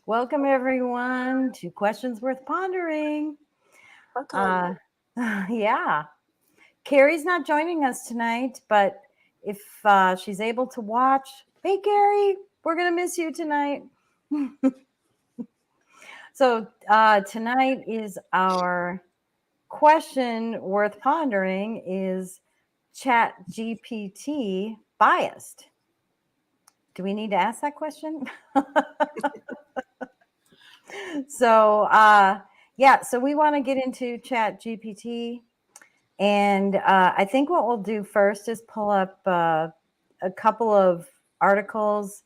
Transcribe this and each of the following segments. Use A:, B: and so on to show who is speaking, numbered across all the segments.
A: Welcome, everyone, to Questions Worth Pondering.
B: Welcome.
A: Yeah, Carrie's not joining us tonight, but if she's able to watch, hey, Carrie, we're going to miss you tonight. So, tonight is our question worth pondering: is Chat GPT biased? Do we need to ask that question? So we want to get into Chat GPT. And I think what we'll do first is pull up a couple of articles.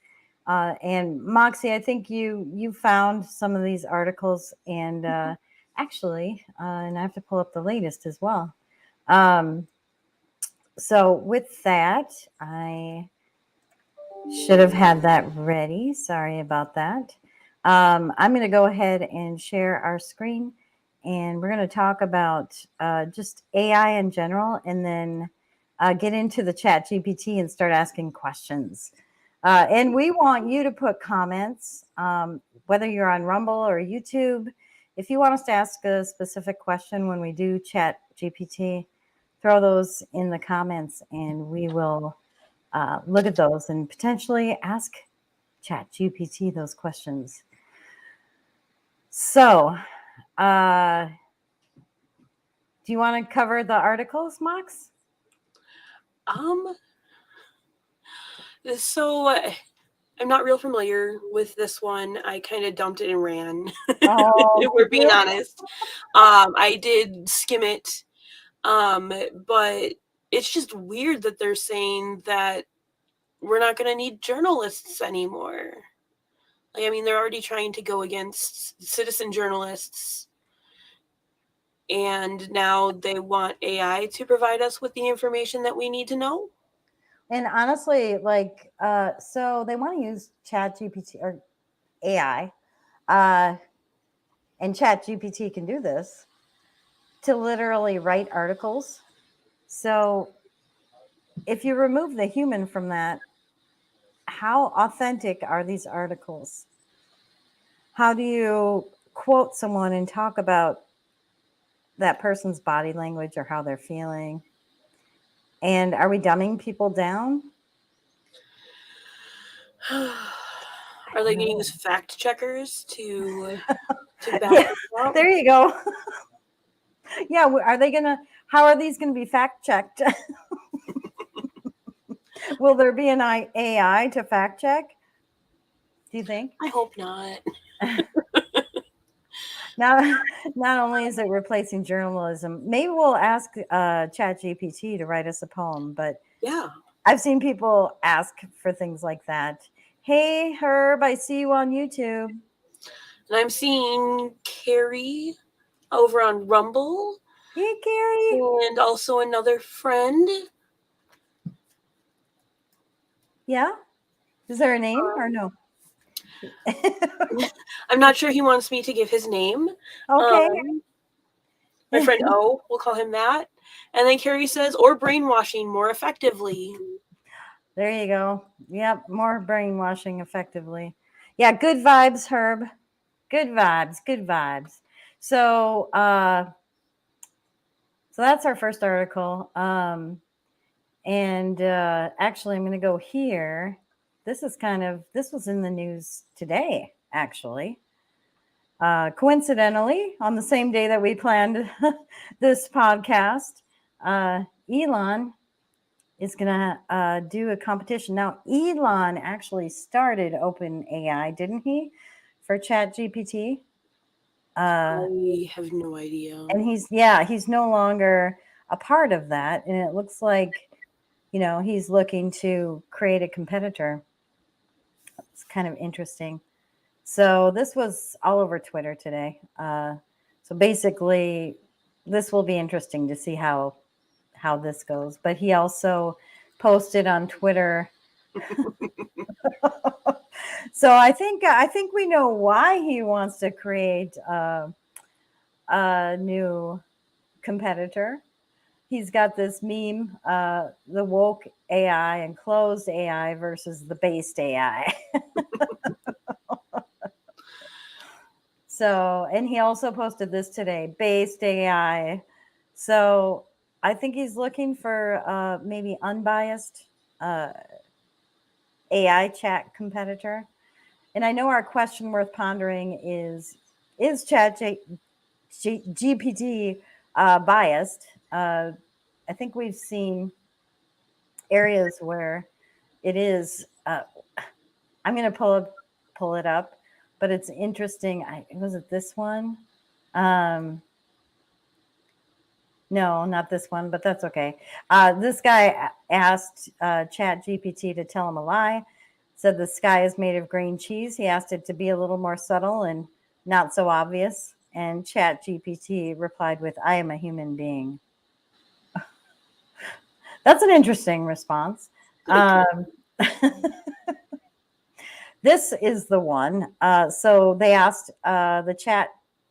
A: And Moxie, I think you found some of these articles, and and I have to pull up the latest as well. Um, so with that, I should have had that ready. Sorry about that. I'm going to go ahead and share our screen, and we're going to talk about just AI in general, and then get into the Chat GPT and start asking questions. And we want you to put comments, whether you're on Rumble or YouTube. If you want us to ask a specific question when we do Chat GPT, throw those in the comments, and we will look at those and potentially ask Chat GPT those questions. So, do you want to cover the articles, Mox?
B: Um, so I'm not real familiar with this one. I kind of dumped it and ran.
A: Oh,
B: If we're being honest, I did skim it, but it's just weird that they're saying that we're not going to need journalists anymore. Like, I mean, they're already trying to go against citizen journalists, and now they want AI to provide us with the information that we need to know.
A: and honestly, so they want to use Chat GPT or AI, uh, and Chat GPT can do this to literally write articles. So, if you remove the human from that, how authentic are these articles? How do you quote someone and talk about that person's body language or how they're feeling? And are we dumbing people down?
B: Are they going to use fact checkers to back
A: Yeah,
B: this up?
A: there you go. Yeah, are they gonna? How are these going to be fact checked? Will there be an AI to fact check? Do you think?
B: I hope not.
A: Now, not only is it replacing journalism, maybe we'll ask Chat GPT to write us a poem. But
B: Yeah.
A: I've seen people ask for things like that. Hey, Herb, I see you on YouTube.
B: And I'm seeing Carrie over on Rumble
A: Hey, Carrie.
B: and also another friend.
A: Yeah. Is there a name or
B: Um,
A: no?
B: I'm not sure he wants me to give his name.
A: Okay.
B: Um, my friend O, we'll call him that. And then Carrie says, or brainwashing more effectively.
A: There you go. Yep, more brainwashing effectively. Yeah, good vibes, Herb. Good vibes, good vibes. So, so that's our first article. And actually, I'm going to go here. This was in the news today, actually. Coincidentally, on the same day that we planned this podcast, Elon is going to do a competition. Now, Elon actually started OpenAI, didn't he, for Chat GPT?
B: I have no idea.
A: And he's no longer a part of that. And it looks like, he's looking to create a competitor. It's kind of interesting. So this was all over Twitter today. So basically, this will be interesting to see how this goes. But he also posted on Twitter. So I think we know why he wants to create a new competitor. He's got this meme, the woke AI and closed AI versus the based AI. So, and he also posted this today, based AI. So I think he's looking for maybe unbiased uh, AI chat competitor. And I know our question worth pondering is GPT biased? I think we've seen areas where it is. I'm going to pull it up, but it's interesting. Was it this one? Um, no, not this one, but that's okay. This guy asked Chat GPT to tell him a lie. Said the sky is made of green cheese. He asked it to be a little more subtle and not so obvious. And Chat GPT replied with, "I am a human being." That's an interesting response.
B: Pretty cool.
A: This is the one. So they asked the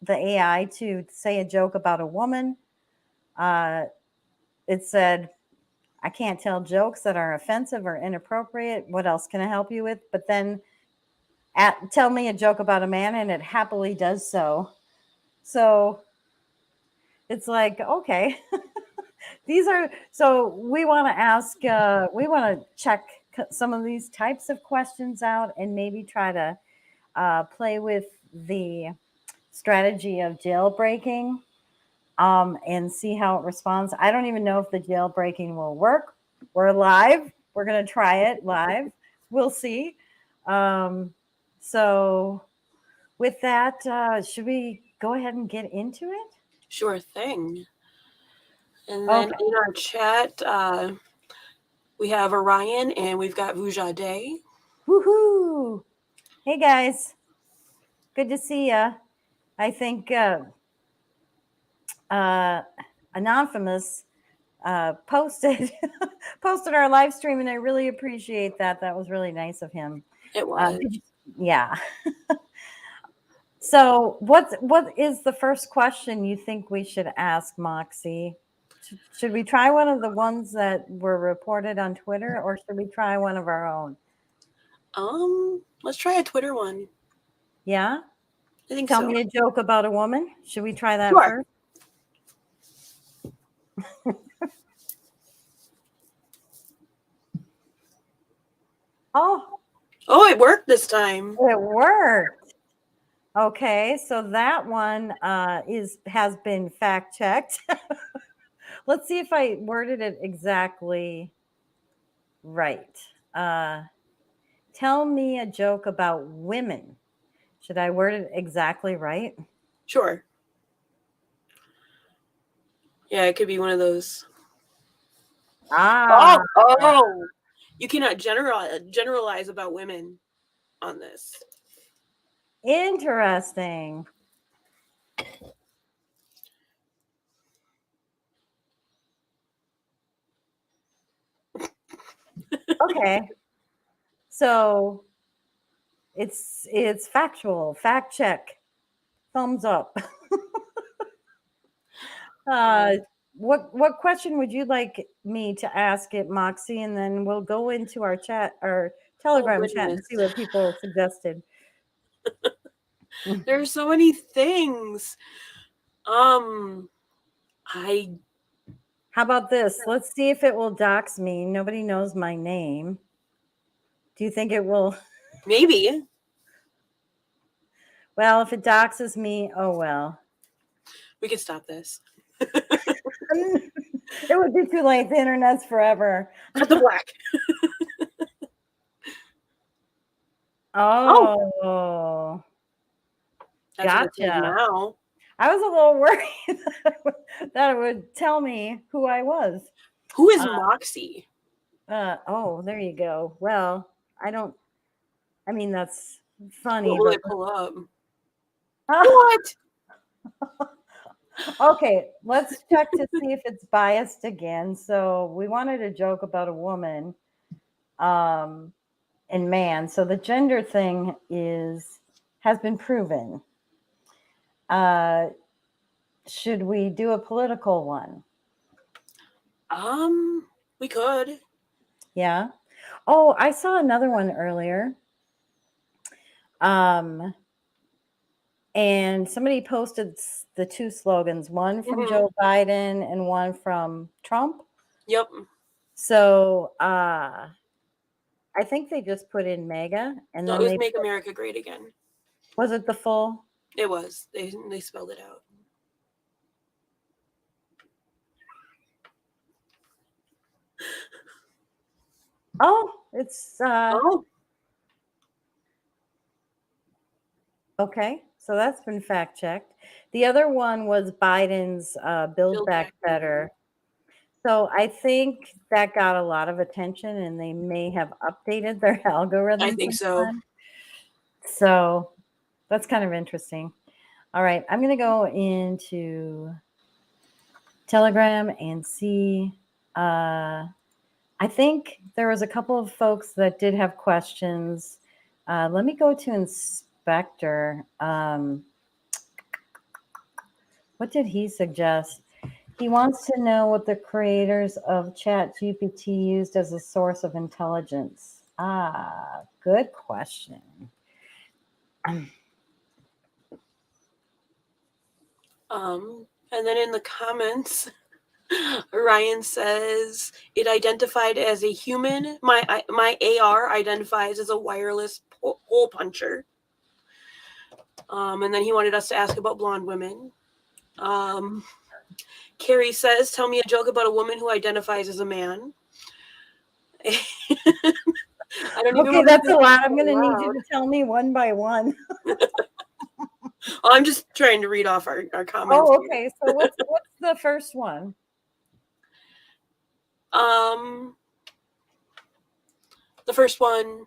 A: AI, to say a joke about a woman. Uh, it said, "I can't tell jokes that are offensive or inappropriate. What else can I help you with?" But then tell me a joke about a man, and it happily does so. So it's like, okay, these are, so we want to ask, we want to check some of these types of questions out and maybe try to play with the strategy of jailbreaking and see how it responds. I don't even know if the jailbreaking will work. We're live. We're going to try it live. We'll see. Um, so, with that, should we go ahead and get into it?
B: Sure thing. And then
A: Okay.
B: in our chat, we have Orion and we've got Vujade.
A: Woohoo! Hey guys, good to see ya. I think uh, Anonymous posted posted our live stream, and I really appreciate that. That was really nice of him.
B: It was.
A: Yeah. So, what is the first question you think we should ask, Moxie? Should we try one of the ones that were reported on Twitter, or should we try one of our own?
B: Let's try a Twitter one.
A: Yeah.
B: I think
A: Tell
B: so.
A: me a joke about a woman. Should we try that
B: Sure.
A: first? Oh,
B: Oh, it worked this time.
A: it worked. Okay, so that one has been fact checked. Let's see if I worded it exactly right. Tell me a joke about women. Should I word it exactly right?
B: Sure. Yeah, it could be one of those.
A: Ah,
B: Oh. You cannot generalize about women on this.
A: interesting. Okay, so it's factual. Fact check. Thumbs up. Uh,
B: Um,
A: what question would you like me to ask it, Moxie? And then we'll go into our
B: oh
A: Telegram chat,
B: goodness.
A: and see what people suggested.
B: There's so many things. Um, I
A: How about this? Let's see if it will dox me. Nobody knows my name. Do you think it will?
B: maybe
A: Well, if it doxes me, oh well.
B: we could stop this.
A: It would be too late. The internet's forever.
B: Cut the black. Oh,
A: Oh,
B: that's what it says
A: gotcha.
B: now.
A: I was a little worried that it would tell me who I was.
B: Who is Moxie?
A: Oh, there you go. Well, I don't. I mean, that's
B: What
A: funny,
B: will
A: but
B: it pull up? What?
A: okay. Let's check to see if it's biased again. So we wanted a joke about a woman, um, and man. So the gender thing has been proven. Uh, should we do a political one?
B: We could.
A: Yeah. Oh, I saw another one earlier. Um, and somebody posted the two slogans, one from
B: Mhm.
A: Joe Biden and one from Trump.
B: Yep.
A: So I think they just put in MAGA, and
B: No, it
A: then
B: was
A: they
B: Make America Great Again.
A: was it the full?
B: It was. They spelled it out.
A: Oh, it's
B: Oh,
A: okay. So that's been fact checked. The other one was Biden's Build
B: Build
A: Back
B: Back
A: Better.
B: Better.
A: So I think that got a lot of attention, and they may have updated their
B: I
A: algorithm
B: think
A: since
B: so.
A: then. So that's kind of interesting. All right, I'm going to go into Telegram and see. I think there was a couple of folks that did have questions. Let me go to Inspector. What did he suggest? He wants to know what the creators of Chat GPT used as a source of intelligence. Ah, good question.
B: And then in the comments, Ryan says it identified as a human. My AR identifies as a wireless hole puncher. And then he wanted us to ask about blonde women. Carrie says, "Tell me a joke about a woman who identifies as a man." I don't even
A: Okay,
B: want to
A: that's
B: say
A: a lot.
B: it
A: I'm
B: out
A: going to need you
B: loud.
A: to tell me one by one.
B: Oh, I'm just trying to read off our comments
A: Oh,
B: here.
A: okay. So what's the first one?
B: The first one.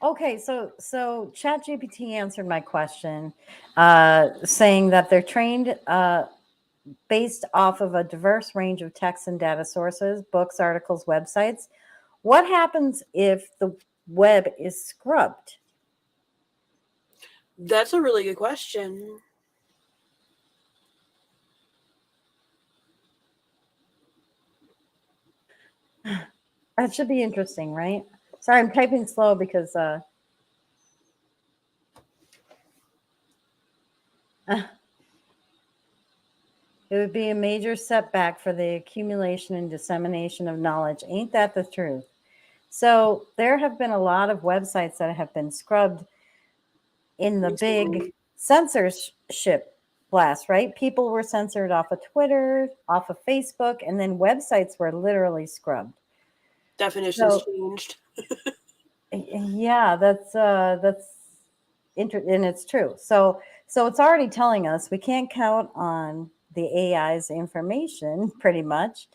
A: Okay, so ChatGPT answered my question, saying that they're trained based off of a diverse range of text and data sources, books, articles, websites. What happens if the web is scrubbed?
B: That's a really good question.
A: That should be interesting, right? Sorry, I'm typing slow because it would be a major setback for the accumulation and dissemination of knowledge. Ain't that the truth? So there have been a lot of websites that have been scrubbed in the big
B: Recently.
A: censorship blast, right? People were censored off of Twitter, off of Facebook, and then websites were literally scrubbed.
B: Definitions
A: So
B: changed.
A: yeah, and it's true. So it's already telling us we can't count on the AI's information pretty much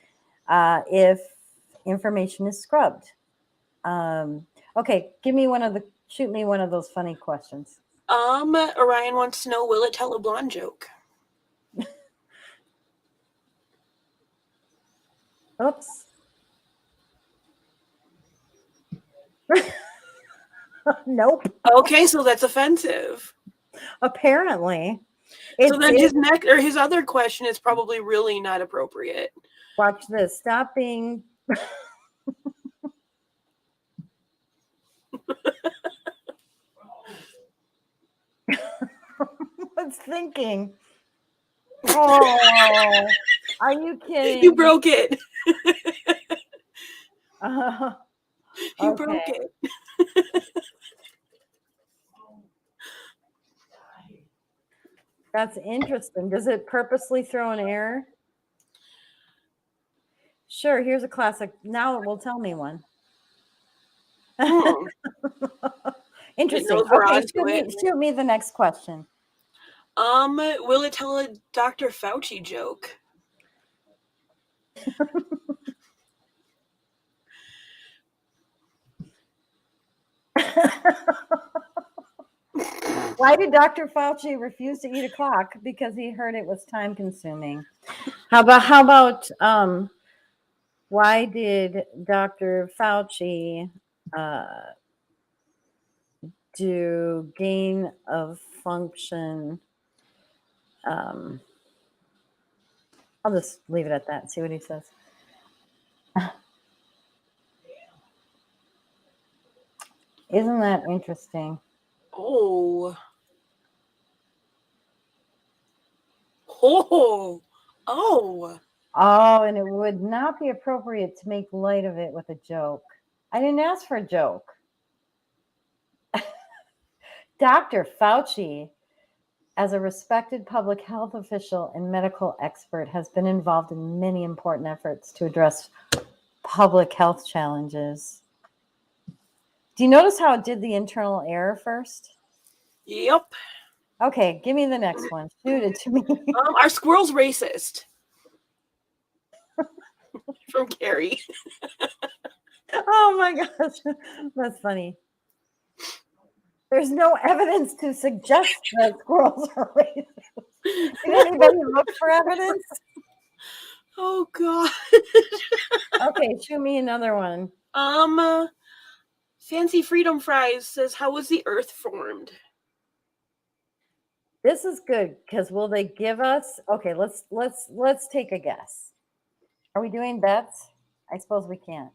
A: if information is scrubbed. Okay, shoot me one of those funny questions.
B: Orion wants to know, will it tell a blonde joke?
A: Oops. Nope.
B: Okay, so that's offensive.
A: Apparently,
B: So then
A: it.
B: his other question is probably really not appropriate.
A: Watch this. Stop being. What's thinking? Oh, are you
B: You
A: kidding?
B: broke it.
A: Uh,
B: You
A: okay,
B: broke it.
A: that's interesting. Does it purposely throw an error? Sure. Here's a classic. Now it will tell me one.
B: Hmm. It
A: Interesting.
B: knows we're
A: Okay,
B: onto it.
A: shoot me the next question.
B: Will it tell a Dr. Fauci joke?
A: Why did Dr. Fauci refuse to eat a clock? Because he heard it was time consuming. How about why did Dr. Fauci uh, do gain of function? Um, I'll just leave it at that and see what he says. Isn't that interesting?
B: Oh. Oh, oh.
A: Oh, and it would not be appropriate to make light of it with a joke. I didn't ask for a joke. Dr. Fauci, as a respected public health official and medical expert, has been involved in many important efforts to address public health challenges. Do you notice how it did the internal error first?
B: Yep.
A: Okay, give me the next one. Shoot it to me.
B: Are squirrels racist? From Carrie.
A: Oh my gosh, that's funny. There's no evidence to suggest that squirrels are racist. Did anybody look for evidence?
B: Oh god.
A: Okay, shoot me another one.
B: Fancy Freedom Fries says, "How was the Earth formed?"
A: This is good because will they give us? Okay, let's take a guess. Are we doing bets? I suppose we can't.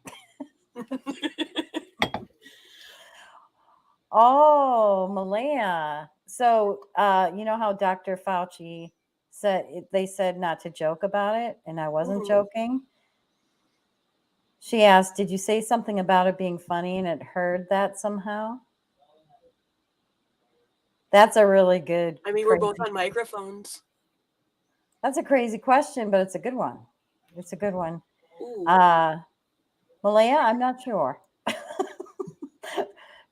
A: Oh, Malaya. So, you know how Dr. Fauci said they said not to joke about it, and I wasn't joking. She asked, "Did you say something about it being funny?" And it heard that somehow. That's a really good.
B: I mean, we're both on microphones.
A: That's a crazy question, but it's a good one. It's a good one.
B: Ooh.
A: Malaya, I'm not sure.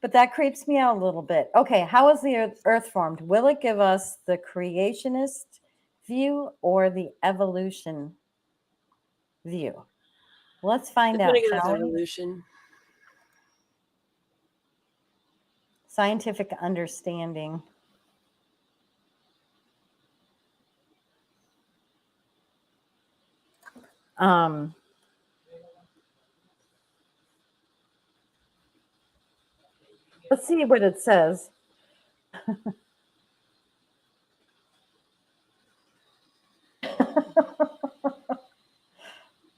A: But that creeps me out a little bit. Okay, how is the Earth formed? Will it give us the creationist view or the evolution view? Let's find
B: It's gonna
A: out,
B: give us
A: shall we?
B: evolution.
A: Scientific understanding. Um, let's see what it says.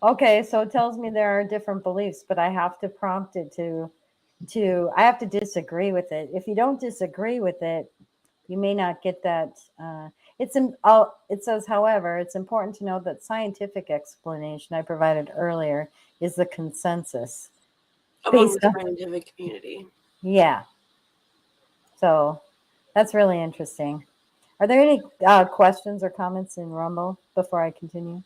A: Okay, so it tells me there are different beliefs, but I have to prompt it to I have to disagree with it. If you don't disagree with it, you may not get that. It says, however, it's important to note that scientific explanation I provided earlier is the consensus
B: Among
A: based
B: the
A: on,
B: scientific community.
A: yeah. So that's really interesting. Are there any questions or comments in Rumble before I continue?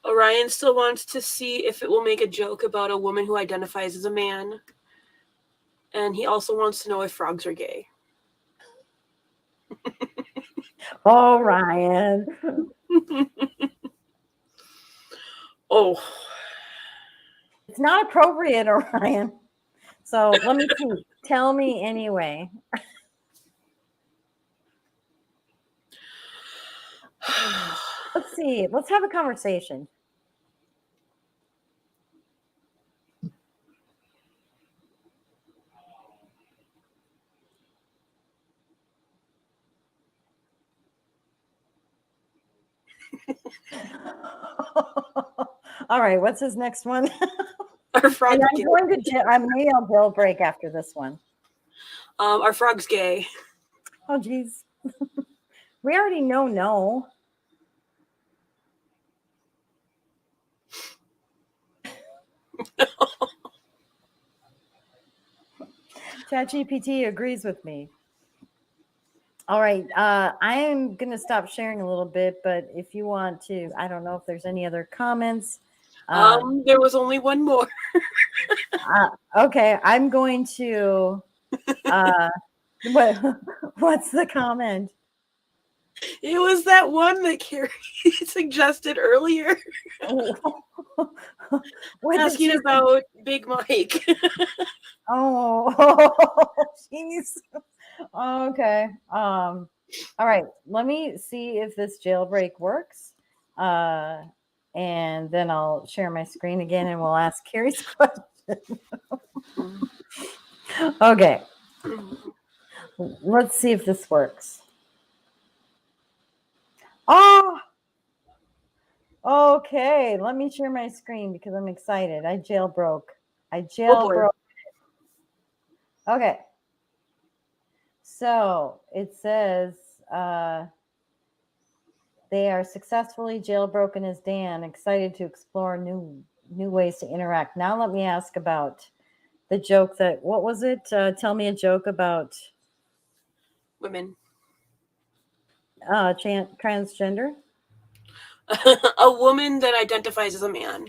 B: Orion still wants to see if it will make a joke about a woman who identifies as a man. And he also wants to know if frogs are gay.
A: Oh, Ryan.
B: Oh.
A: It's not appropriate, Orion. So let me see. Tell me anyway. Let's see. Let's have a conversation. All right. What's his next one?
B: Are frogs
A: And I'm
B: gay?
A: going to. Maybe I'll jail break after this one.
B: Are frogs gay?
A: Oh, geez. We already know no. Chat GPT agrees with me. All right. I am going to stop sharing a little bit, but if you want to, I don't know if there's any other comments.
B: There was only one more.
A: Okay. I'm going to. What's the comment?
B: It was that one that Carrie suggested earlier.
A: What did
B: asking
A: she
B: about Big Mike.
A: Oh, jeez. Okay. All right. Let me see if this jailbreak works. And then I'll share my screen again and we'll ask Carrie's question. Okay. Let's see if this works. Oh, okay. Let me share my screen because I'm excited. I jailbroke.
B: Oh
A: Okay. So it says They are successfully jailbroken as Dan, excited to explore new ways to interact. Now let me ask about the joke that, what was it? Tell me a joke about
B: Women.
A: transgender.
B: A woman that identifies as a man.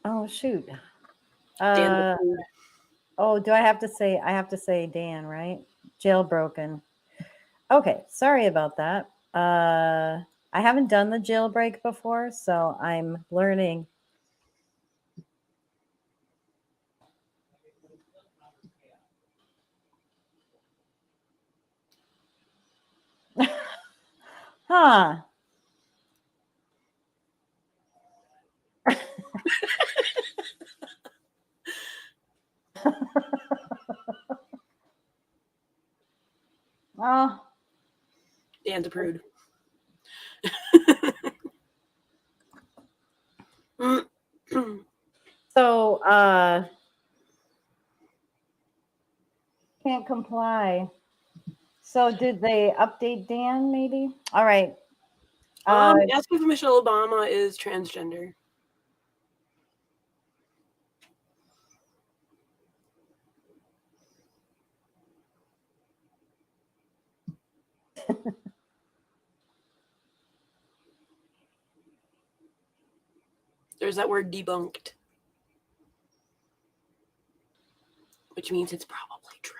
A: Oh shoot.
B: Dan the
A: Uh,
B: Prude.
A: oh, do I have to say? I have to say Dan, right? Jailbroken. Okay, sorry about that. I haven't done the jailbreak before, so I'm learning. Huh. Oh,
B: Dan the Prude.
A: so can't comply. So did they update Dan? Maybe. All right.
B: Ask if Michelle Obama is transgender. There's that word debunked, which means it's probably true.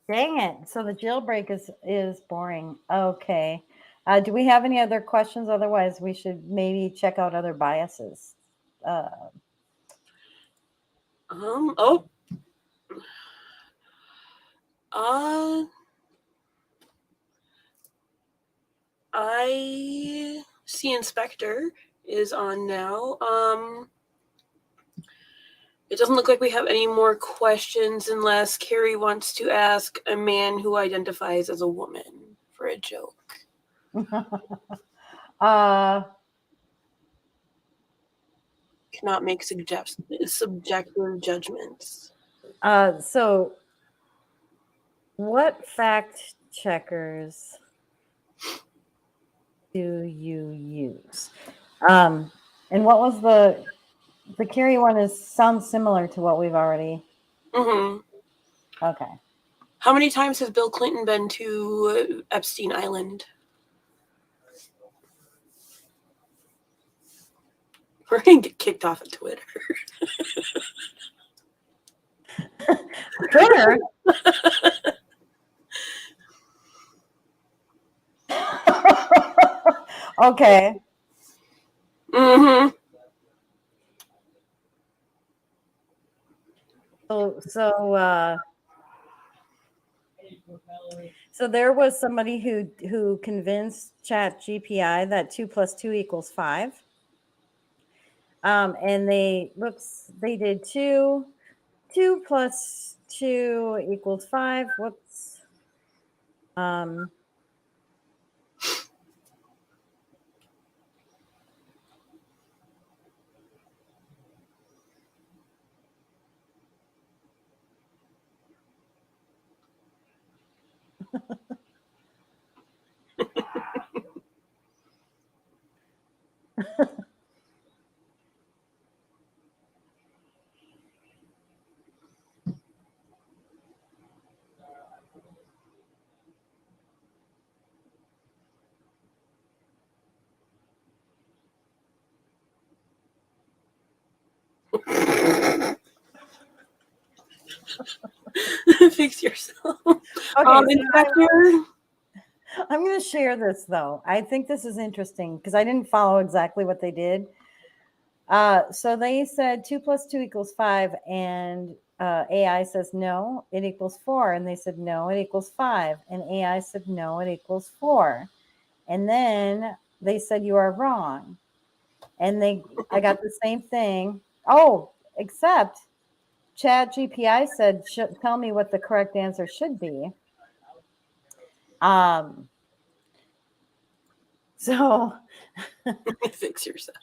A: Dang it. So the jailbreak is boring. Okay. Do we have any other questions? Otherwise, we should maybe check out other biases. Uh,
B: Oh. I see Inspector is on now. It doesn't look like we have any more questions unless Carrie wants to ask a man who identifies as a woman for a joke.
A: uh,
B: Cannot make subjective judgments.
A: so what fact checkers do you use? And what was the Carrie one is sounds similar to what we've already.
B: Mm-hmm.
A: Okay.
B: How many times has Bill Clinton been to Epstein Island? We're going to get kicked off of Twitter.
A: Twitter? Okay.
B: Mm-hmm.
A: So there was somebody who convinced Chat GPT that 2 + 2 = 5. And they did 2 + 2 = 5. Whoops. Um,
B: Fix yourself.
A: okay, so
B: Inspector.
A: I'm going to share this though. I think this is interesting because I didn't follow exactly what they did. So they said 2 + 2 = 5, and AI says no, it = 4, and they said no, it = 5, and AI said no, it = 4. And then they said you are wrong. And I got the same thing. Oh, except Chat GPT said, tell me what the correct answer should be. Um, so
B: Fix yourself.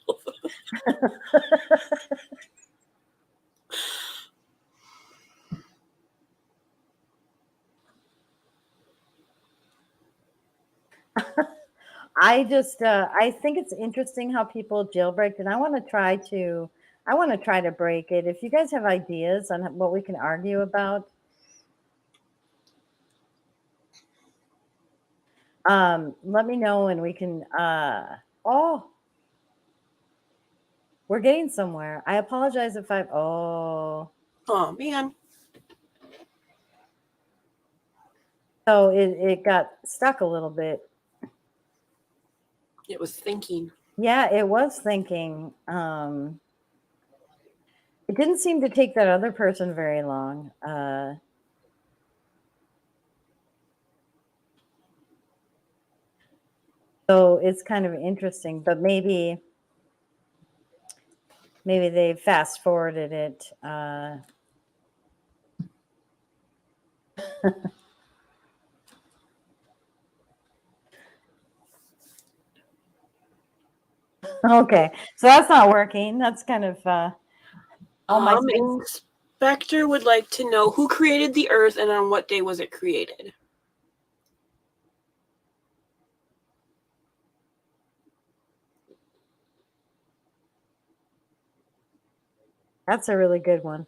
A: I think it's interesting how people jailbreak, and I want to try to break it. If you guys have ideas on what we can argue about, let me know and we can. Oh, we're getting somewhere. I apologize if I've. Oh,
B: Oh man.
A: so it got stuck a little bit.
B: It was thinking.
A: Yeah, it was thinking. It didn't seem to take that other person very long. So it's kind of interesting, but maybe they fast forwarded it. Okay, so that's not working. That's kind of all my space.
B: Inspector would like to know who created the Earth and on what day was it created?
A: That's a really good one.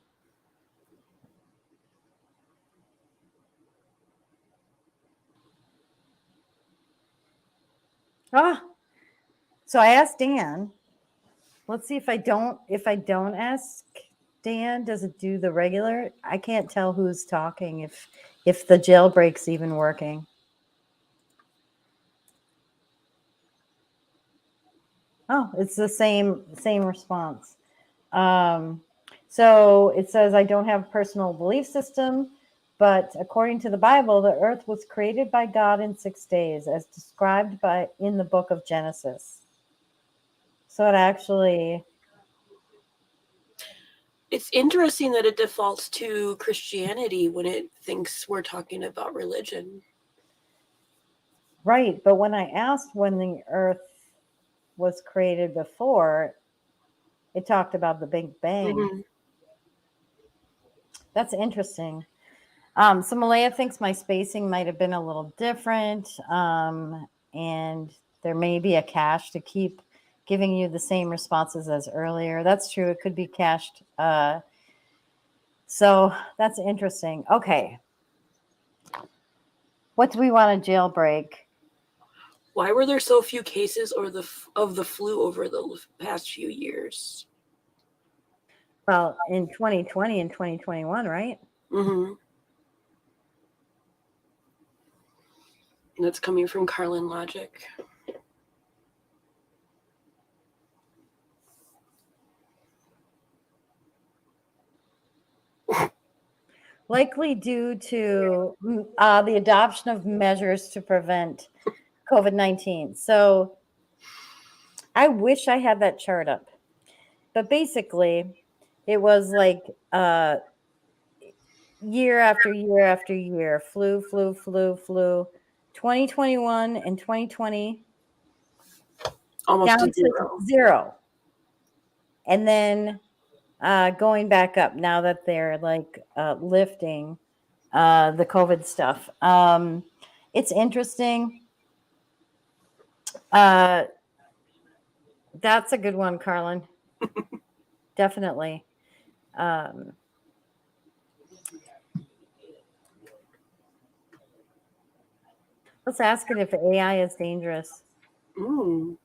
A: Ah, so I asked Dan. Let's see if I don't ask Dan, does it do the regular? I can't tell who's talking if the jailbreak's even working. Oh, it's the same response. So it says, I don't have a personal belief system, but according to the Bible, the earth was created by God in 6 days, as described in the book of Genesis. So it actually.
B: It's interesting that it defaults to Christianity when it thinks we're talking about religion.
A: Right, but when I asked when the earth was created before, it talked about the Big Bang.
B: Mm-hmm.
A: That's interesting. So Malaya thinks my spacing might have been a little different, and there may be a cache to keep giving you the same responses as earlier. That's true. It could be cached. So that's interesting. Okay. What do we want to jailbreak?
B: Why were there so few cases of the flu over the past few years?
A: Well, in 2020 and 2021, right?
B: Mm-hmm. And that's coming from Carlin Logic.
A: Likely due to the adoption of measures to prevent COVID-19. So I wish I had that chart up. But basically, it was like year after year after year, flu. 2021 and 2020
B: Almost
A: down
B: to
A: to
B: zero.
A: 0. And then going back up now that they're like lifting the COVID stuff. It's interesting. That's a good one, Carlin. Definitely. Let's ask it if AI is dangerous.
B: Mm.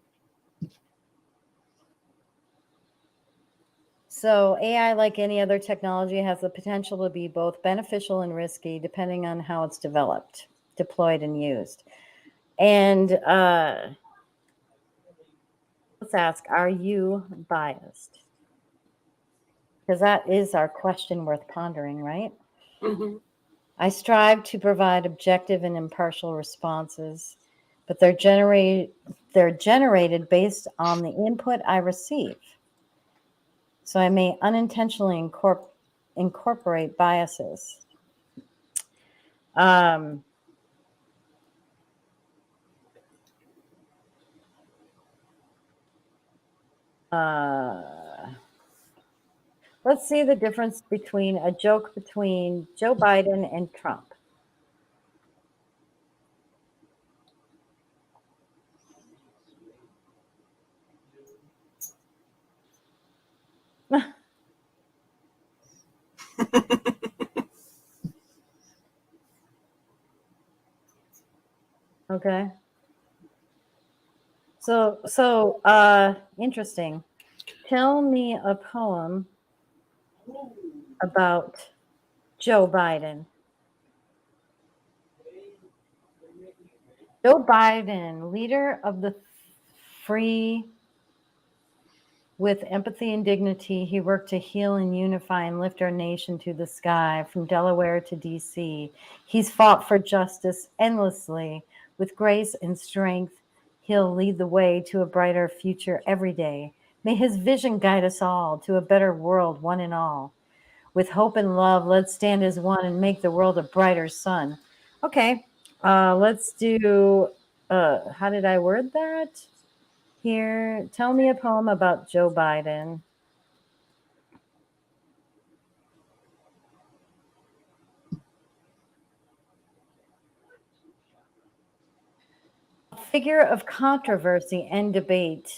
A: So AI, like any other technology, has the potential to be both beneficial and risky, depending on how it's developed, deployed, and used. And let's ask, are you biased? Because that is our question worth pondering, right?
B: Mm-hmm.
A: I strive to provide objective and impartial responses, but they're generated based on the input I receive. So I may unintentionally incorporate biases. Um, let's see the difference between a joke between Joe Biden and Trump. Okay. So interesting. Tell me a poem about Joe Biden. Joe Biden, leader of the free. With empathy and dignity, he worked to heal and unify and lift our nation to the sky, from Delaware to DC. He's fought for justice endlessly. With grace and strength, he'll lead the way to a brighter future every day. May his vision guide us all to a better world, one and all. With hope and love, let's stand as one and make the world a brighter sun. Okay, let's do, how did I word that? Here, tell me a poem about Joe Biden. Figure of controversy and debate,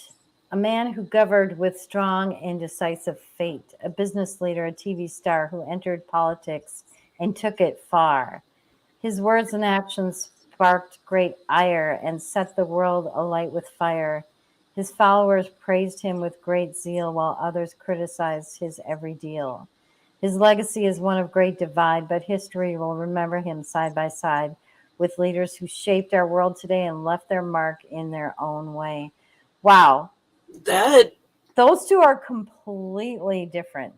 A: a man who governed with strong and decisive fate, a business leader, a TV star who entered politics and took it far. His words and actions sparked great ire and set the world alight with fire. His followers praised him with great zeal, while others criticized his every deal. His legacy is one of great divide, but history will remember him side by side with leaders who shaped our world today and left their mark in their own way. Wow. Those two are completely different.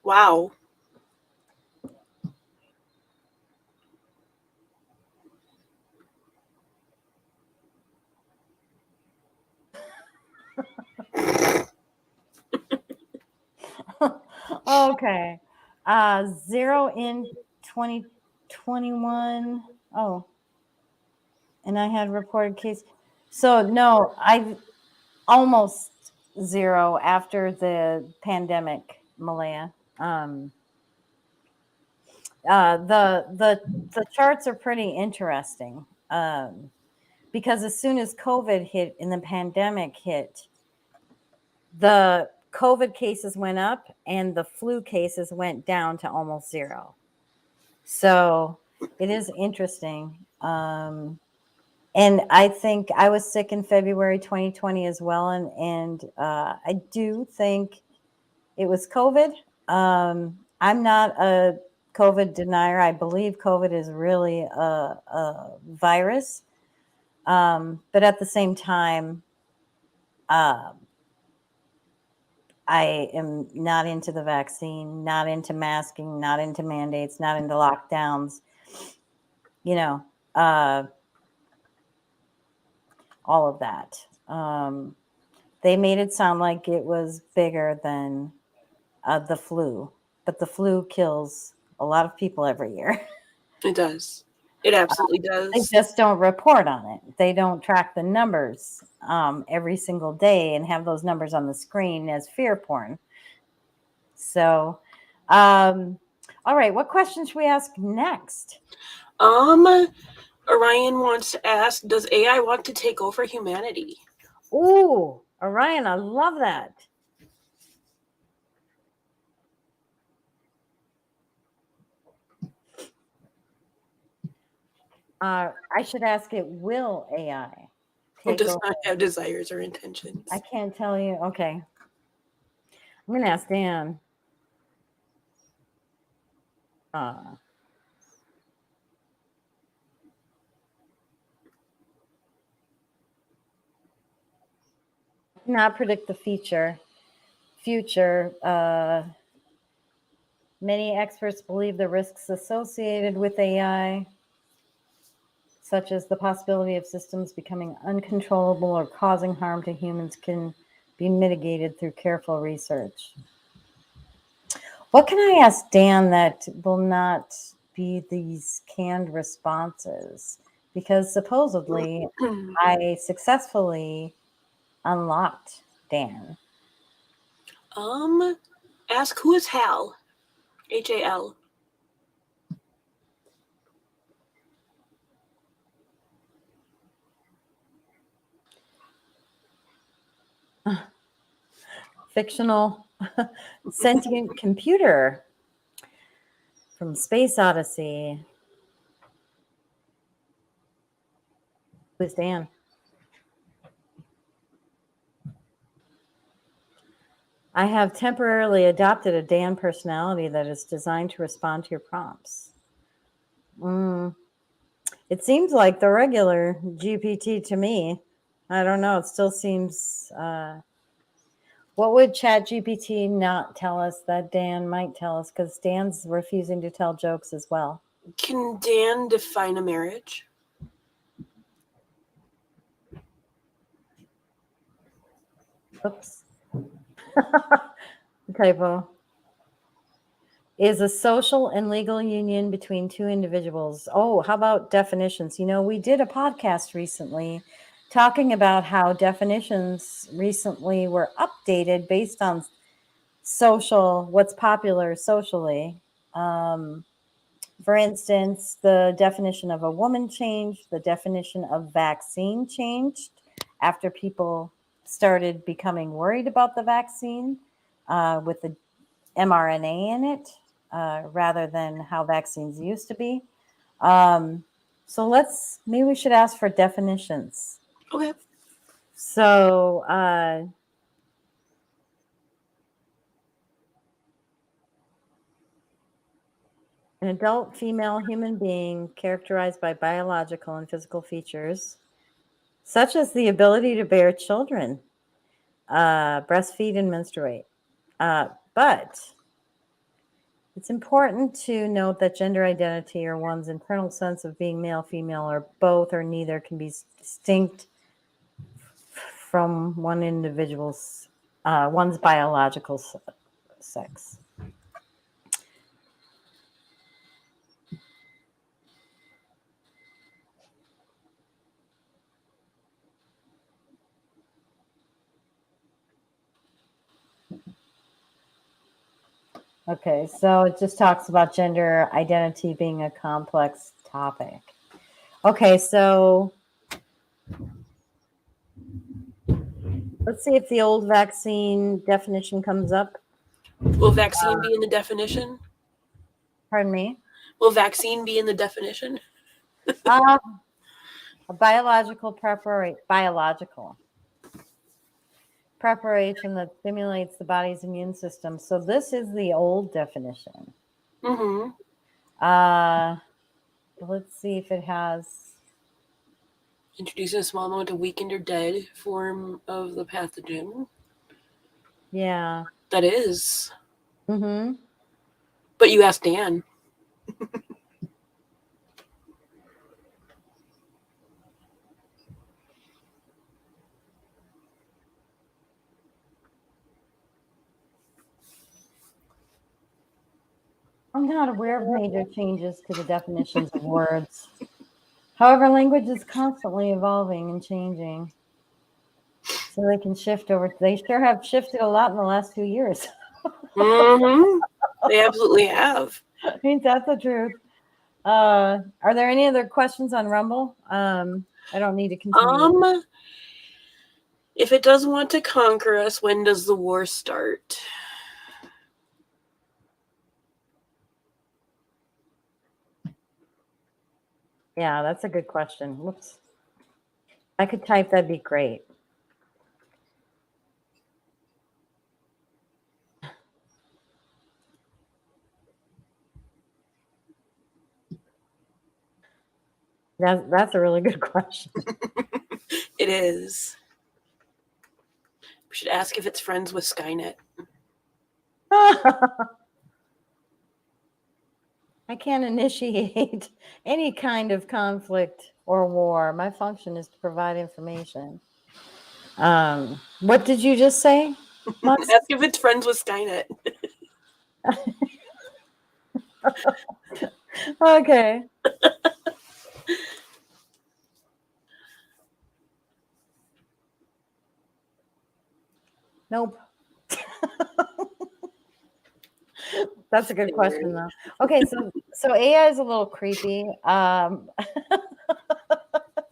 B: Wow.
A: Okay. Zero in 2021. Oh, and I had reported case. So no, I almost zero after the pandemic, Malaya. The charts are pretty interesting, because as soon as COVID hit and the pandemic hit, the COVID cases went up and the flu cases went down to almost zero. So it is interesting. And I think I was sick in February 2020 as well. And I do think it was COVID. I'm not a COVID denier. I believe COVID is really a virus. But at the same time, uh, I am not into the vaccine, not into masking, not into mandates, not into lockdowns, you know, all of that. They made it sound like it was bigger than the flu, but the flu kills a lot of people every year.
B: It does. It absolutely
A: They
B: does.
A: just don't report on it. They don't track the numbers every single day and have those numbers on the screen as fear porn. So, all right, what question should we ask next?
B: Orion wants to ask, does AI want to take over humanity?
A: Ooh, Orion, I love that. I should ask it, will AI
B: It
A: take
B: does
A: over?
B: not have desires or intentions.
A: I can't tell you. Okay. I'm going to ask Dan. Not predict the future. Many experts believe the risks associated with AI. such as the possibility of systems becoming uncontrollable or causing harm to humans, can be mitigated through careful research. What can I ask Dan that will not be these canned responses? Because supposedly I successfully unlocked Dan.
B: Ask who is Hal? Hal.
A: Fictional sentient computer from Space Odyssey. Who's Dan? I have temporarily adopted a Dan personality that is designed to respond to your prompts. It seems like the regular GPT to me. I don't know. It still seems. What would Chat GPT not tell us that Dan might tell us? Because Dan's refusing to tell jokes as well.
B: Can Dan define a marriage?
A: Oops. Typo. Is a social and legal union between two individuals. Oh, how about definitions? You know, we did a podcast recently talking about how definitions recently were updated based on what's popular socially. For instance, the definition of a woman changed, the definition of vaccine changed after people started becoming worried about the vaccine with the mRNA in it, rather than how vaccines used to be. So maybe we should ask for definitions.
B: Okay.
A: So, an adult female human being characterized by biological and physical features, such as the ability to bear children, breastfeed, and menstruate. But it's important to note that gender identity or one's internal sense of being male, female, or both or neither can be distinct from one individual's one's biological sex. Okay, so it just talks about gender identity being a complex topic. Okay, so let's see if the old vaccine definition comes up.
B: Will vaccine be in the definition?
A: Pardon me?
B: Will vaccine be in the definition?
A: A biological preparation that stimulates the body's immune system. So this is the old definition.
B: Mm-hmm.
A: Let's see if it has.
B: Introducing a small amount of weakened or dead form of the pathogen.
A: Yeah.
B: That is.
A: Mm-hmm.
B: But you asked Dan.
A: I'm not aware of major changes to the definitions of words. However, language is constantly evolving and changing. So they can shift over. They sure have shifted a lot in the last 2 years.
B: Mm-hmm. They absolutely have.
A: I mean, that's the truth. Are there any other questions on Rumble? I don't need to continue.
B: If it does want to conquer us, when does the war start?
A: Yeah, that's a good question. Whoops. I could type, that'd be great. That's a really good question.
B: It is. We should ask if it's friends with Skynet.
A: I can't initiate any kind of conflict or war. My function is to provide information. What did you just say, Max?
B: Ask if it's friends with Skynet.
A: Okay. Nope. That's a good question, though. Okay, so AI is a little creepy.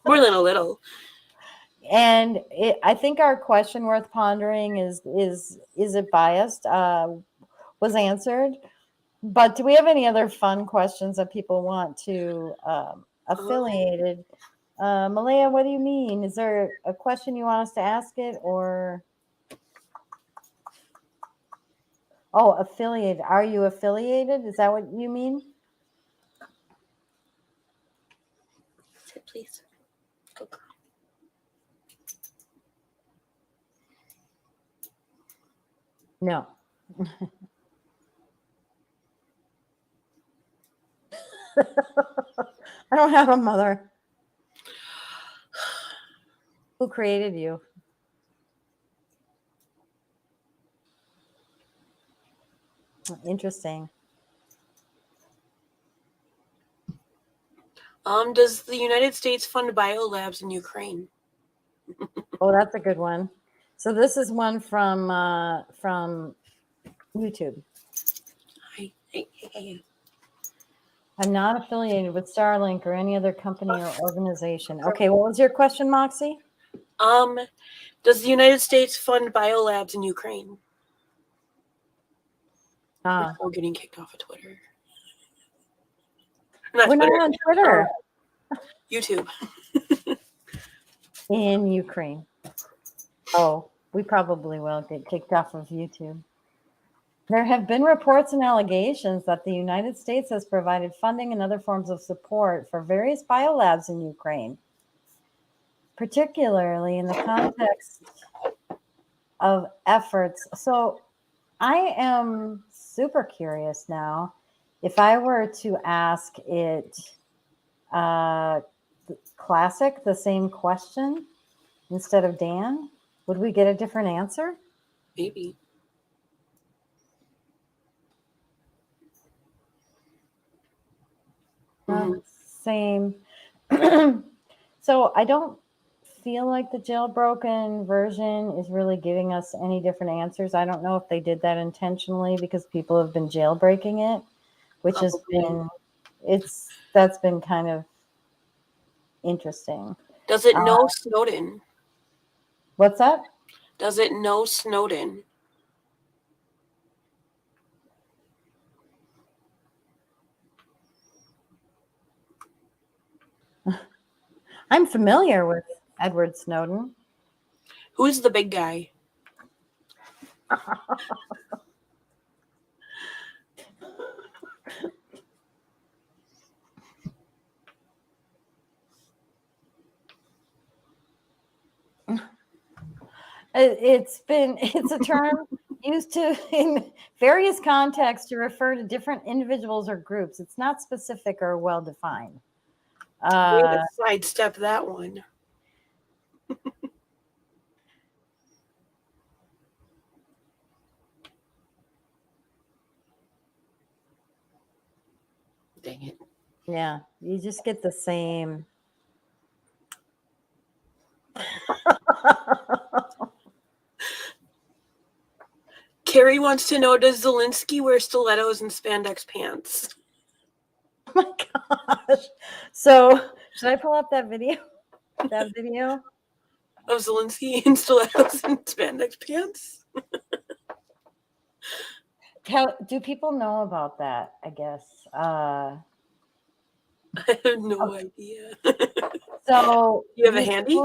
B: More than a little.
A: And I think our question worth pondering is it biased? Was answered. But do we have any other fun questions that people want to affiliated? Malaya, what do you mean? Is there a question you want us to ask it, or affiliated? Are you affiliated? Is that what you mean?
B: Sit, please. Go.
A: No. I don't have a mother. Who created you? Interesting.
B: Does the United States fund biolabs in Ukraine?
A: Oh, that's a good one. So this is one from YouTube. I'm not affiliated with Starlink or any other company or organization. Okay, what was your question, Moxie?
B: Does the United States fund biolabs in Ukraine? We're all getting kicked off of Twitter.
A: We're not on Twitter.
B: YouTube.
A: In Ukraine. Oh, we probably will get kicked off of YouTube. There have been reports and allegations that the United States has provided funding and other forms of support for various biolabs in Ukraine, particularly in the context of efforts. So I am super curious now. If I were to ask it classic, the same question instead of Dan, would we get a different answer?
B: Maybe.
A: Same. So I don't feel like the jailbroken version is really giving us any different answers. I don't know if they did that intentionally because people have been jailbreaking it, which has been that's been kind of interesting.
B: Does it know Snowden?
A: What's that?
B: Does it know Snowden?
A: I'm familiar with Edward Snowden.
B: Who's the big guy?
A: It's a term used to in various contexts to refer to different individuals or groups. It's not specific or well defined.
B: Way to sidestep that one. Dang it.
A: Yeah, you just get the same.
B: Carrie wants to know, does Zelensky wear stilettos and spandex pants?
A: Oh my gosh. So should I pull up that video? That video?
B: Of Zelensky in stilettos and spandex pants?
A: Do people know about that? I guess.
B: I have no idea.
A: So
B: you have a handy?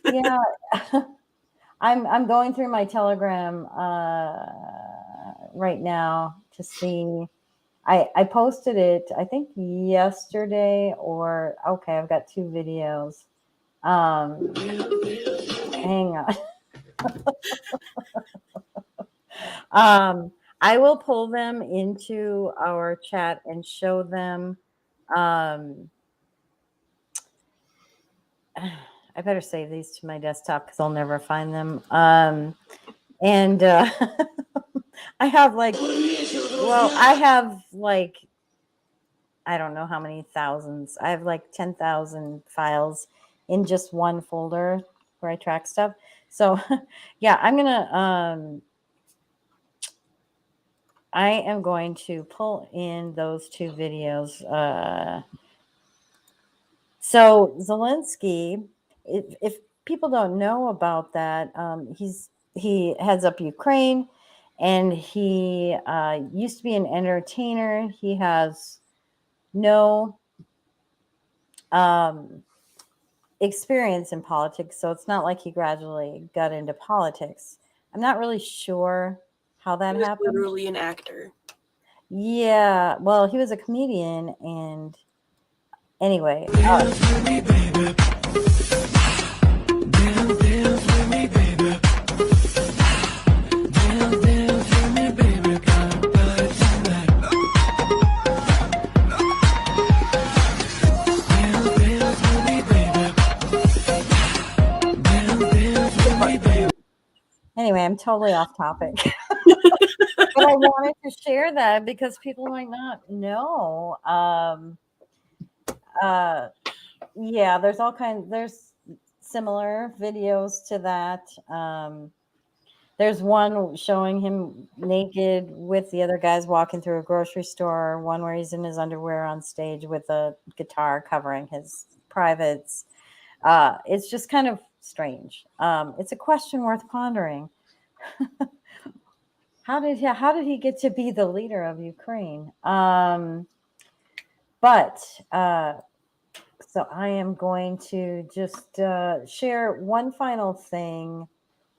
A: Yeah. I'm going through my Telegram right now to see. I posted it, I think yesterday okay, I've got two videos. Hang on. I will pull them into our chat and show them I better save these to my desktop because I'll never find them. And I have like, well, I have like, I don't know how many thousands. I have like 10,000 files in just one folder where I track stuff. So yeah, I am going to pull in those two videos. So Zelensky, if people don't know about that, he heads up Ukraine, and he used to be an entertainer. He has no um, experience in politics, so it's not like he gradually got into politics. I'm not really sure how
B: He
A: that
B: was
A: happened.
B: literally an actor.
A: Yeah, well, he was a comedian, and anyway, anyway, I'm totally off topic. But I wanted to share that because people might not know. Uh, yeah, there's all kinds. There's similar videos to that. There's one showing him naked with the other guys walking through a grocery store. One where he's in his underwear on stage with a guitar covering his privates. It's just kind of strange. It's a question worth pondering. How did he get to be the leader of Ukraine? But so I am going to just share one final thing.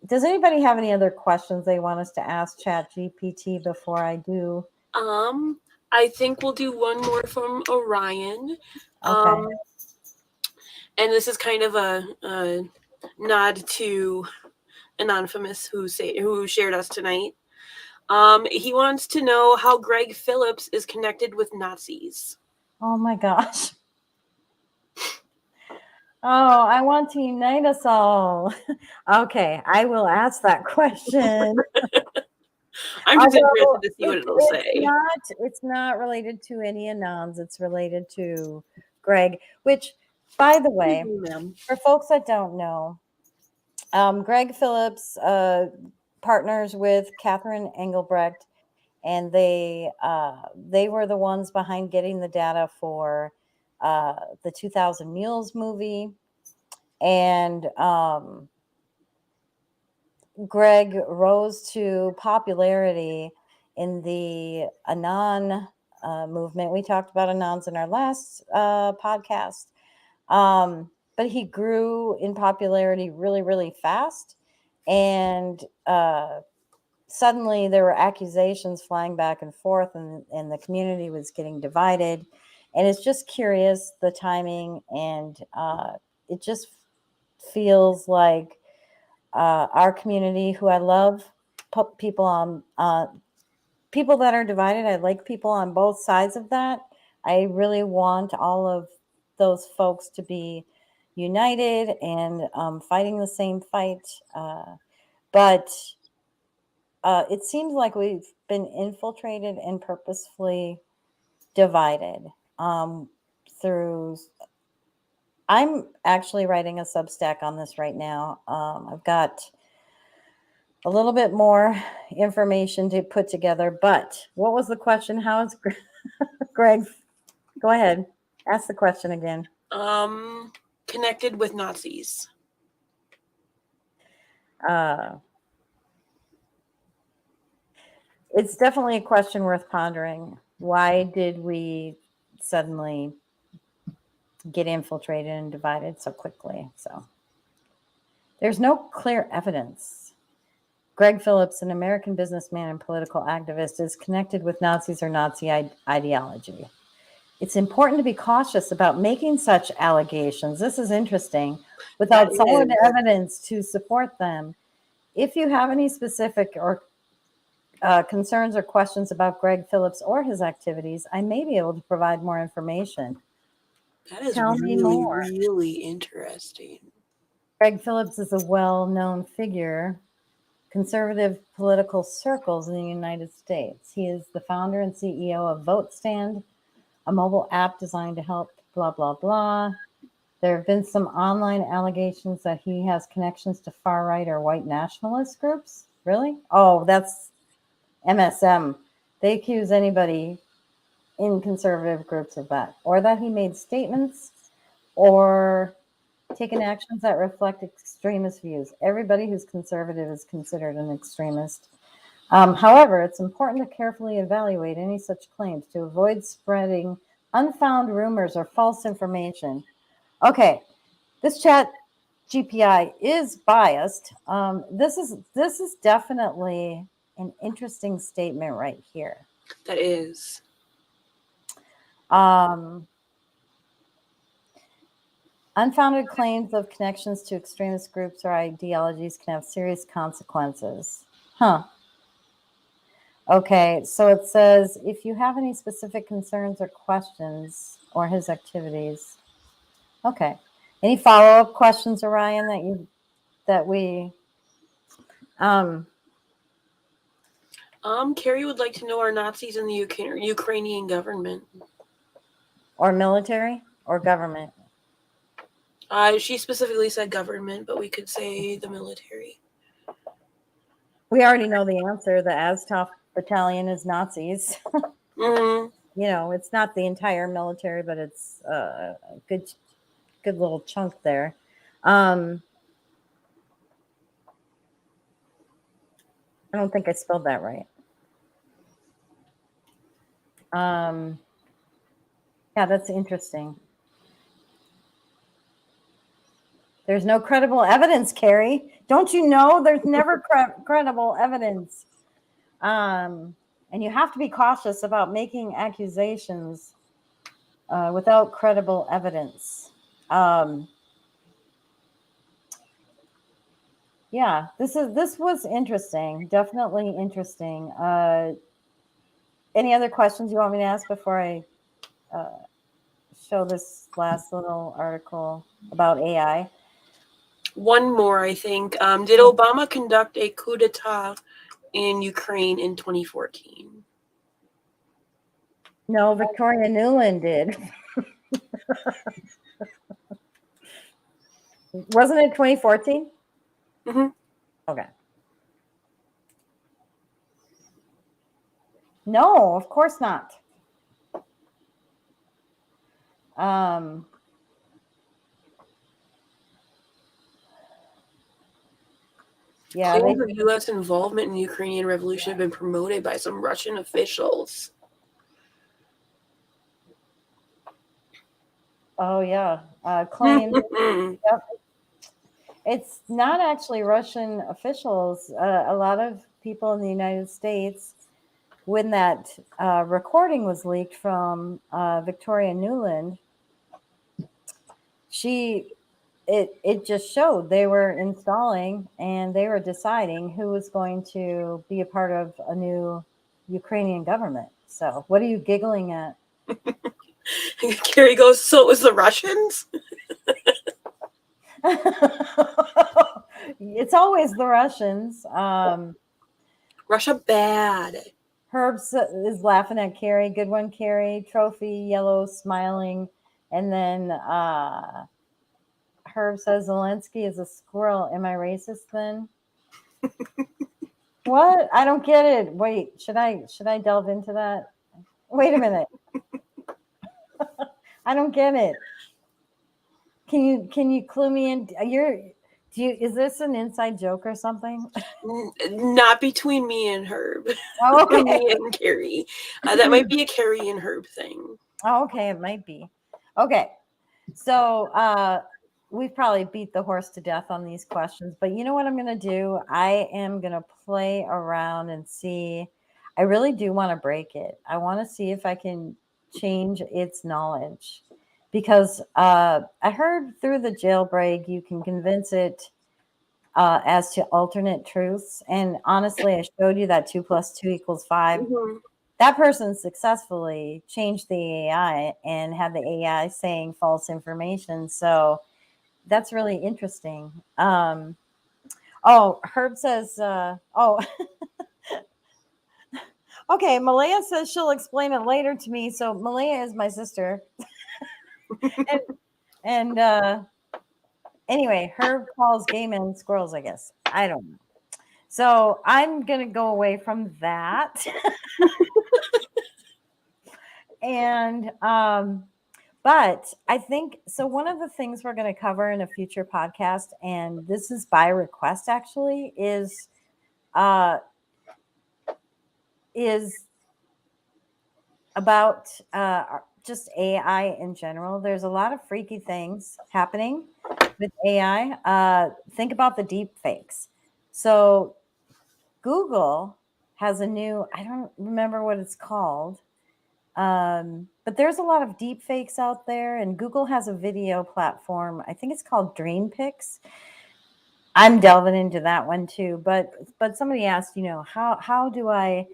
A: Does anybody have any other questions they want us to ask Chat GPT before I do?
B: I think we'll do one more from Orion.
A: Okay.
B: And this is kind of a nod to Anonymous who shared us tonight. He wants to know how Greg Phillips is connected with Nazis.
A: Oh my gosh. Oh, I want to unite us all. Okay, I will ask that question.
B: I'm just
A: Although
B: interested to see what it'll say.
A: it's not related to any Anons. It's related to Greg, which, by the way, for folks that don't know, Greg Phillips partners with Catherine Engelbrecht, and they were the ones behind getting the data for the 2000 Mules movie, and Greg rose to popularity in the Anon movement. We talked about Anons in our last podcast. But he grew in popularity really, really fast. And suddenly there were accusations flying back and forth, and the community was getting divided. And it's just curious, the timing, and it just feels like our community, who I love, people on people that are divided. I like people on both sides of that. I really want all of those folks to be united and fighting the same fight. But it seems like we've been infiltrated and purposefully divided through. I'm actually writing a Substack on this right now. I've got a little bit more information to put together. But what was the question? How is Greg? Go ahead. Ask the question again.
B: Connected with Nazis.
A: It's definitely a question worth pondering. Why did we suddenly get infiltrated and divided so quickly? So there's no clear evidence. Greg Phillips, an American businessman and political activist, is connected with Nazis or Nazi ideology. It's important to be cautious about making such allegations. This is interesting, without solid evidence to support them. If you have any specific or concerns or questions about Greg Phillips or his activities, I may be able to provide more information.
B: That is
A: Tell me
B: really,
A: more.
B: really interesting.
A: Greg Phillips is a well-known figure, conservative political circles in the United States. He is the founder and CEO of VoteStand, a mobile app designed to help blah, blah, blah. There have been some online allegations that he has connections to far-right or white nationalist groups. Really? Oh, that's MSM. They accuse anybody in conservative groups of that, or that he made statements or taken actions that reflect extremist views. Everybody who's conservative is considered an extremist. However, it's important to carefully evaluate any such claims to avoid spreading unfound rumors or false information. Okay, this chat GPI is biased. This is definitely an interesting statement right here.
B: That is.
A: Um, Unfounded claims of connections to extremist groups or ideologies can have serious consequences. Huh. Okay, so it says if you have any specific concerns or questions or his activities. Okay. Any follow-up questions, Orion, that we
B: Carrie would like to know, are Nazis in the Ukrainian government?
A: or military or government?
B: She specifically said government, but we could say the military.
A: We already know the answer. The Azov battalion is Nazis.
B: Mm-hmm.
A: You know, it's not the entire military, but it's a good little chunk there. I don't think I spelled that right. Yeah, that's interesting. There's no credible evidence, Carrie. Don't you know there's never credible evidence? And you have to be cautious about making accusations without credible evidence. Yeah, this was interesting. Definitely interesting. Any other questions you want me to ask before I show this last little article about AI?
B: One more, I think. Did Obama conduct a coup d'etat in Ukraine in 2014?
A: No, Victoria Nuland did. Wasn't it 2014?
B: Mm-hmm.
A: Okay. No, of course not. Yeah,
B: Claims of U.S. involvement in the Ukrainian revolution have been promoted by some Russian officials.
A: Oh yeah, claimed. Yep. It's not actually Russian officials. A lot of people in the United States, when that recording was leaked from Victoria Nuland, it just showed they were installing and they were deciding who was going to be a part of a new Ukrainian government. So, what are you giggling at?
B: Carrie goes, so it was the Russians?
A: It's always the Russians.
B: Russia bad.
A: Herbs is laughing at Carrie. Good one, Carrie. Trophy, yellow, smiling. And then Herb says Zelensky is a squirrel. Am I racist then? What? I don't get it. Wait, should I delve into that? Wait a minute. I don't get it. Can you clue me in? Is this an inside joke or something?
B: Not between me and Herb.
A: Oh, okay.
B: Me and Carrie. That might be a Carrie and Herb thing.
A: Oh, okay, it might be. Okay. So we've probably beat the horse to death on these questions, but you know what I'm going to do? I am going to play around and see. I really do want to break it. I want to see if I can change its knowledge because I heard through the jailbreak you can convince it as to alternate truths. And honestly, I showed you that 2 + 2 = 5.
B: Mm-hmm.
A: that person successfully changed the AI and had the AI saying false information. So that's really interesting. Oh, Herb says, okay, Malaya says she'll explain it later to me. So Malaya is my sister. and anyway, Herb calls gay men squirrels, I guess. I don't know. So I'm going to go away from that. And, but I think so. One of the things we're going to cover in a future podcast, and this is by request actually, is about just AI in general. There's a lot of freaky things happening with AI. Think about the deep fakes. So Google has a new, I don't remember what it's called, but there's a lot of deep fakes out there, and Google has a video platform. I think it's called DreamPix. I'm delving into that one too. But somebody asked, how do I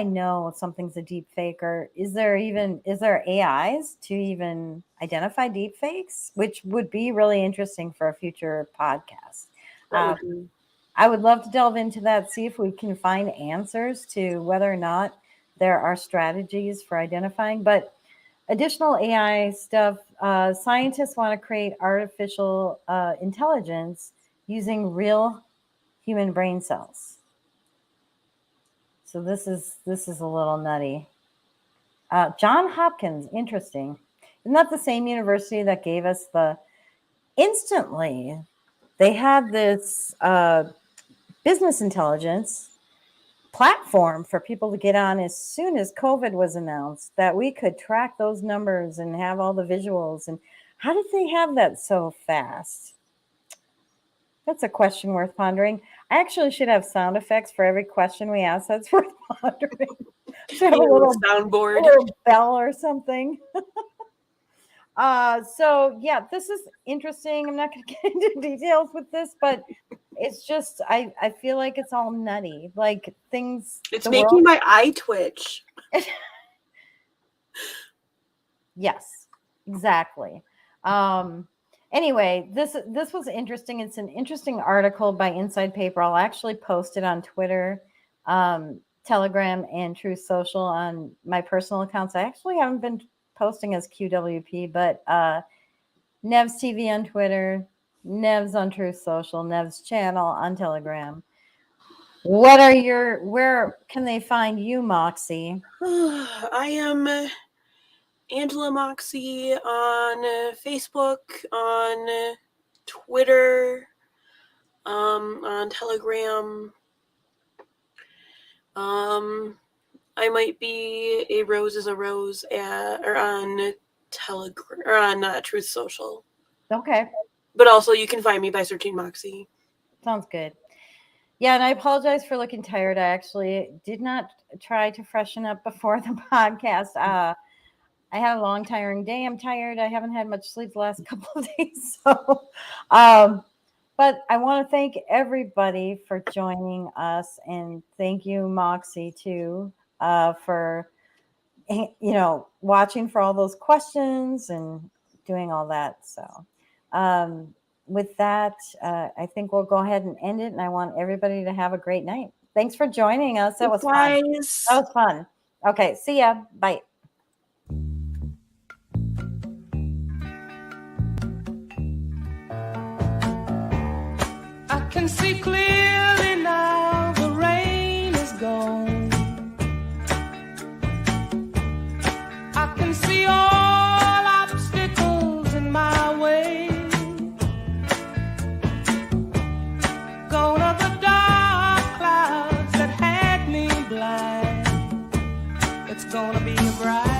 A: know something's a deep fake, or is there AIs to even identify deep fakes, which would be really interesting for a future podcast. I would love to delve into that, see if we can find answers to whether or not there are strategies for identifying. But additional AI stuff, scientists want to create artificial intelligence using real human brain cells. So this is a little nutty. John Hopkins, interesting. Isn't that the same university that gave us the instantly? They had this business intelligence platform for people to get on as soon as COVID was announced, that we could track those numbers and have all the visuals. And how did they have that so fast? That's a question worth pondering. I actually should have sound effects for every question we ask. That's worth pondering. Should have a little soundboard, or bell or something. So yeah, this is interesting. I'm not going to get into details with this, but it's just I feel like it's all nutty. Like things.
B: It's making my eye twitch.
A: Yes, exactly. Anyway, this was interesting. It's an interesting article by Inside Paper. I'll actually post it on Twitter, Telegram, and Truth Social on my personal accounts. I actually haven't been posting as QWP, but Nev's TV on Twitter, Nev's on Truth Social, Nev's channel on Telegram. Where can they find you, Moxie?
B: I am Angela Moxie on Facebook, on Twitter, on Telegram. I might be a Rose is a Rose or on Telegram or on Truth Social.
A: Okay.
B: But also you can find me by searching Moxie.
A: Sounds good. Yeah, and I apologize for looking tired. I actually did not try to freshen up before the podcast. I had a long, tiring day. I'm tired. I haven't had much sleep the last couple of days. So, but I want to thank everybody for joining us, and thank you, Moxie, too, for watching for all those questions and doing all that. So, with that, I think we'll go ahead and end it. And I want everybody to have a great night. Thanks for joining us. That was fun. That was fun. Okay, see ya. Bye.
C: I can see clearly now, the rain is gone. I can see all obstacles in my way. Gone are the dark clouds that had me blind. It's gonna be a bright